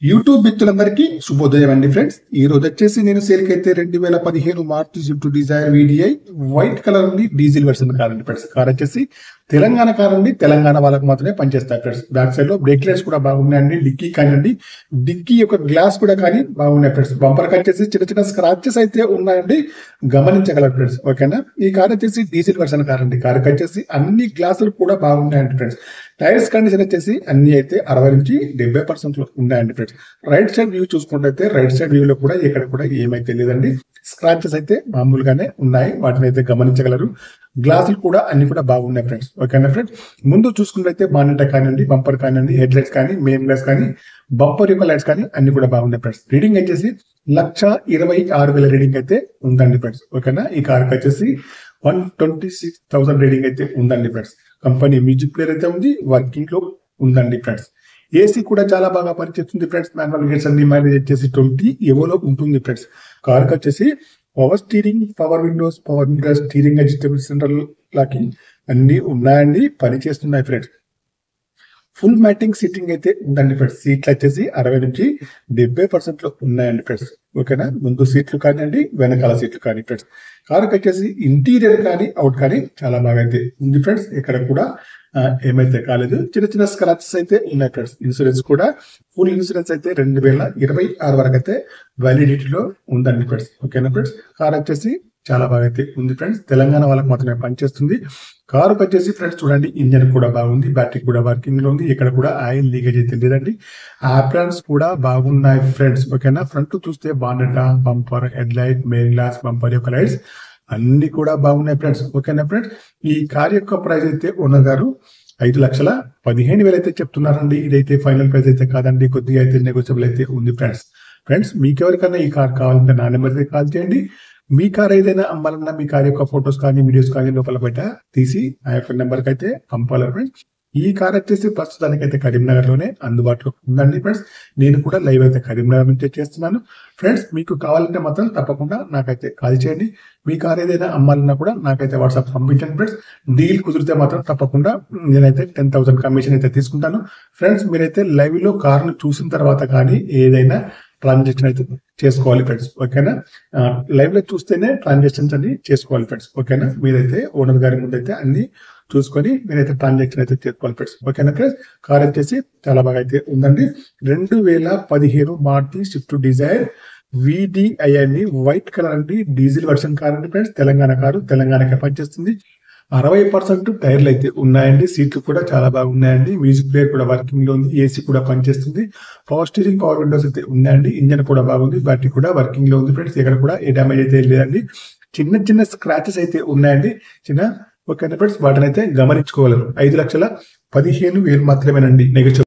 YouTube మిత్రులందరికీ శుభోదయం అండి ఫ్రెండ్స్. ఈ రోజు వచ్చేసి నేను సేల్కి అయితే 2015 Maruti Swift Dzire VDI white colour ఉంది, డీజిల్ వెర్షన్ కార్ అండి ఫ్రెండ్స్. కార్ వచ్చేసి తెలంగాణ కార్ అండి, తెలంగాణ వాళ్ళకి మాత్రమే పనిచేస్తాయి ఫ్రెండ్స్. బ్యాక్ సైడ్ లో బ్రేక్ లైట్స్ కూడా బాగున్నాయండి, డిక్కీ కానివ్వండి, డిక్కీ యొక్క గ్లాస్ కూడా కానీ బాగున్నాయి ఫ్రెండ్స్. బంపర్ వచ్చేసి చిన్న చిన్న స్క్రాచెస్ అయితే ఉన్నాయండి, గమనించగలరు ఫ్రెండ్స్. ఓకేనా, ఈ కార్ వచ్చేసి డీజిల్ వెర్షన్ కార్ అండి. కార్ వచ్చేసి అన్ని గ్లాసులు కూడా బాగున్నాయండి ఫ్రెండ్స్. టైర్స్ కండిషన్ వచ్చేసి అన్ని అయితే 60 నుంచి 70% ఉన్నాయండి ఫ్రెండ్స్. రైట్ సైడ్ వ్యూ చూసుకుంటే రైట్ సైడ్ వ్యూ లో కూడా ఇక్కడ కూడా ఏమైతే లేదండి, స్క్రాచెస్ అయితే మామూలుగానే ఉన్నాయి, వాటిని అయితే గమనించగలరు. గ్లాసులు కూడా అన్ని కూడా బాగున్నాయి ఫ్రెండ్స్. ఓకేనా ఫ్రెండ్స్, ముందు చూసుకుంటే బానెట్ కానివ్వండి, బంపర్ కానివ్వండి, హెడ్ లైట్స్ కానీ, మెయిన్ గ్లాస్ కానీ, బంపర్ యొక్క లైట్స్ కానీ అన్ని కూడా బాగున్నాయి ఫ్రెండ్స్. రీడింగ్ వచ్చేసి 1,26,000 రీడింగ్ అయితే ఉందండి ఫ్రెండ్స్. ఓకేనా, ఈ కార్ వచ్చేసి 126,000 రీడింగ్ అయితే ఉందండి ఫ్రెండ్స్. కంపెనీ మ్యూజిక్ ప్లేయర్ అయితే ఉంది, వర్కింగ్ లో ఉందండి ఫ్రెండ్స్. ఏసీ కూడా చాలా బాగా పనిచేస్తుంది ఫ్రెండ్స్. మాన్యువల్ గేర్స్ అన్ని మైలేజ్ వచ్చేసి 20 ఎవోలో ఉంటుంది ఫ్రెండ్స్. కార్ వచ్చేసి power steering, power Windows, power mirror, steering adjustable central locking అన్ని ఉన్నాయండి, పని చేస్తున్నాయి ఫ్రెండ్స్. ఫుల్ మ్యాటింగ్ సీటింగ్ అయితే ఉందండి ఫ్రెండ్స్. సీట్లు వచ్చేసి 60 నుంచి 70% లో ఉన్నాయండి ఫ్రెండ్స్. ఓకేనా, ముందు సీట్లు కానివ్వండి, వెనకాల సీట్లు కానీ ఫ్రెండ్స్. కార్ వచ్చేసి ఇంటీరియర్ కానీ అవుట్ కానీ చాలా బాగా అయితే ఉంది ఫ్రెండ్స్. ఇక్కడ కూడా ఏమైతే కాలేదు, చిన్న చిన్న స్క్రాచెస్ అయితే ఉన్నాయి ఫ్రెండ్స్. ఇన్సూరెన్స్ కూడా ఫుల్ ఇన్సూరెన్స్ అయితే 2026 వరకు అయితే వ్యాలిడిటీలో ఉందండి ఫ్రెండ్స్. ఓకేనా ఫ్రెండ్స్, కార్ వచ్చేసి చాలా బాగా అయితే ఉంది ఫ్రెండ్స్. తెలంగాణ వాళ్ళకి మాత్రమే పనిచేస్తుంది. కారు వచ్చేసి ఫ్రెండ్స్ చూడండి, ఇంజన్ కూడా బాగుంది, బ్యాటరీ కూడా వర్కింగ్ లో ఉంది, ఇక్కడ కూడా ఆయిల్ లీకేజ్ అయితే లేదండి. ఆప్రాన్స్ కూడా బాగున్నాయి ఫ్రెండ్స్. ఓకేనా, ఫ్రంట్ చూస్తే bonnet, bumper, head light, main glass, bumper యొక్క లైట్స్ అన్ని కూడా బాగున్నాయి ఫ్రెండ్స్. ఓకేనా ఫ్రెండ్స్, ఈ కార్ యొక్క ప్రైస్ అయితే ఓనర్ గారు 5,15,000 అయితే చెప్తున్నారండి. ఇదైతే ఫైనల్ ప్రైస్ అయితే కాదండి, కొద్దిగా అయితే నెగోషియబుల్ అయితే ఉంది ఫ్రెండ్స్. ఫ్రెండ్స్, మీకు ఎవరికైనా ఈ కార్ కావాలంటే నా నెంబర్కి కాల్ చేయండి. మీ కార్ ఏదైనా అమ్మాలన్నా, మీ కార్ యొక్క ఫొటోస్ కానీ, వీడియోస్ కానీ లోపల బయట తీసి ఆ యొక్క నెంబర్కి అయితే పంపాలి ఫ్రెండ్స్. ఈ కార్ వచ్చేసి ప్రస్తుతానికి అయితే కరీంనగర్ లోనే అందుబాటులో ఉందండి ఫ్రెండ్స్. నేను కూడా లైవ్ అయితే కరీంనగర్ నుంచే చేస్తున్నాను ఫ్రెండ్స్. మీకు కావాలంటే మాత్రం తప్పకుండా నాకైతే కాల్ చేయండి. మీ కార్ ఏదైనా అమ్మాలన్నా కూడా నాకైతే వాట్సాప్ పంపించండి ఫ్రెండ్స్. డీల్ కుదిరితే మాత్రం తప్పకుండా నేనైతే 10,000 కమిషన్ అయితే తీసుకుంటాను ఫ్రెండ్స్. మీరైతే లైవ్ లో కార్ను చూసిన తర్వాత కానీ ఏదైనా ట్రాన్సాక్షన్ అయితే చేసుకోవాలి ఫ్రెండ్స్. ఓకేనా, లైవ్ లో చూస్తేనే ట్రాన్సాక్షన్స్ అన్ని చేసుకోవాలి ఫ్రెండ్స్. ఓకేనా, మీరైతే ఓనర్ గారి ముందు అయితే అన్ని చూసుకొని మీరైతే ట్రాన్సాక్షన్ అయితే చేసుకోవాలి ఫ్రెండ్స్. ఓకేనా ఫ్రెండ్స్, కార్ వచ్చేసి చాలా బాగా అయితే ఉందండి. 2015 మారుతి స్విఫ్ట్ డిజైర్ VDI అండి, వైట్ కలర్ అండి, డీజిల్ వర్షన్ కార్ అండి ఫ్రెండ్స్. తెలంగాణ కారు, తెలంగాణకి పనిచేస్తుంది. 60% టైర్లు అయితే ఉన్నాయండి, సీట్లు కూడా చాలా బాగున్నాయండి, మ్యూజిక్ ప్లేయర్ కూడా వర్కింగ్ లో ఉంది, ఏసీ కూడా పనిచేస్తుంది, పవర్ స్టీరింగ్, పవర్ విండోస్ అయితే ఉన్నాయండి, ఇంజన్ కూడా బాగుంది, బ్యాటరీ కూడా వర్కింగ్ లో ఉంది ఫ్రెండ్స్. ఇక్కడ కూడా ఏ డ్యామేజ్ అయితే లేదండి, చిన్న చిన్న స్క్రాచెస్ అయితే ఉన్నాయండి, చిన్న. ఓకే ఫ్రెండ్స్, వాటిని అయితే గమనించుకోగలరు. 5,15,000 మాత్రమేనండి నెగోషియబుల్.